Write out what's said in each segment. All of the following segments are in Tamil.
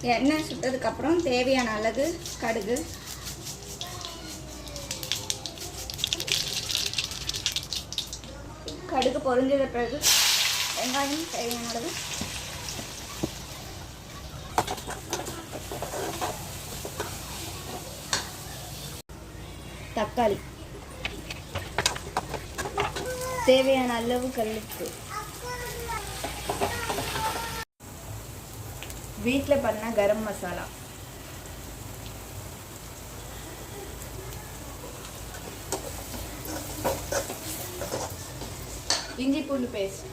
எண்ணெய் சுட்டதுக்கப்புறம் தேவையான அளவு கடுகு, கடுகு பொரிஞ்சத பிறகு வெங்காயம் தேவையான அளவு, தக்காளி தேவையான அளவு கல்லுப்பு, வீட்டில் பண்ண கரம் மசாலா, இஞ்சி பூண்டு பேஸ்ட்,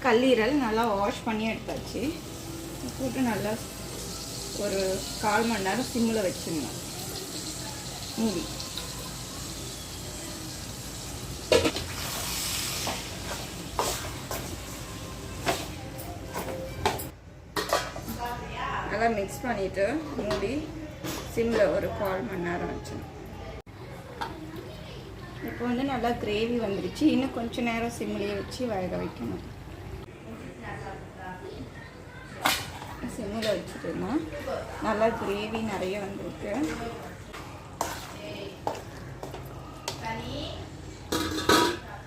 கல்லீரல் நல்லா வாஷ் பண்ணி எடுத்தாச்சு. போட்டு நல்லா ஒரு 1/4 மணி நேரம் சிம்மில் வச்சுருந்தோம் மூடி. நல்லா மிக்ஸ் பண்ணிவிட்டு மூடி சிம்மில் ஒரு 1/4 மணி நேரம் வச்சோம். இப்போ வந்து நல்லா கிரேவி வந்துடுச்சு. இன்னும் கொஞ்சம் நேரம் சிம்மிலேயே வச்சு வேக வைக்கணும். சிம்மில் வச்சுட்டோம்னா நல்லா கிரேவி நிறைய வந்திருக்கு.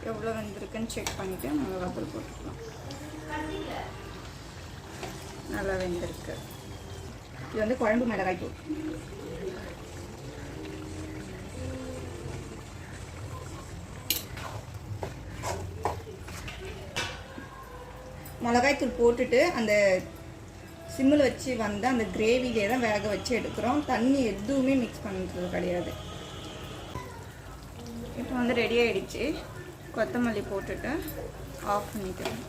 எவ்வளோ வந்திருக்குன்னு செக் பண்ணிவிட்டு மிளகாத்தூள் போட்டுக்கலாம். நல்லா வெந்திருக்கு. இது வந்து குழம்பு மிளகாய் தூள். மிளகாய்த்தூள் போட்டுட்டு அந்த சிம்மில் வச்சு வந்து அந்த கிரேவிலே தான் வேக வச்சு எடுக்கிறோம். தண்ணி எதுவுமே மிக்ஸ் பண்ணுறது கிடையாது. இப்போ வந்து ரெடி ஆகிடுச்சு. கொத்தமல்லி போட்டுட்டு ஆஃப் பண்ணிக்கிறோம்.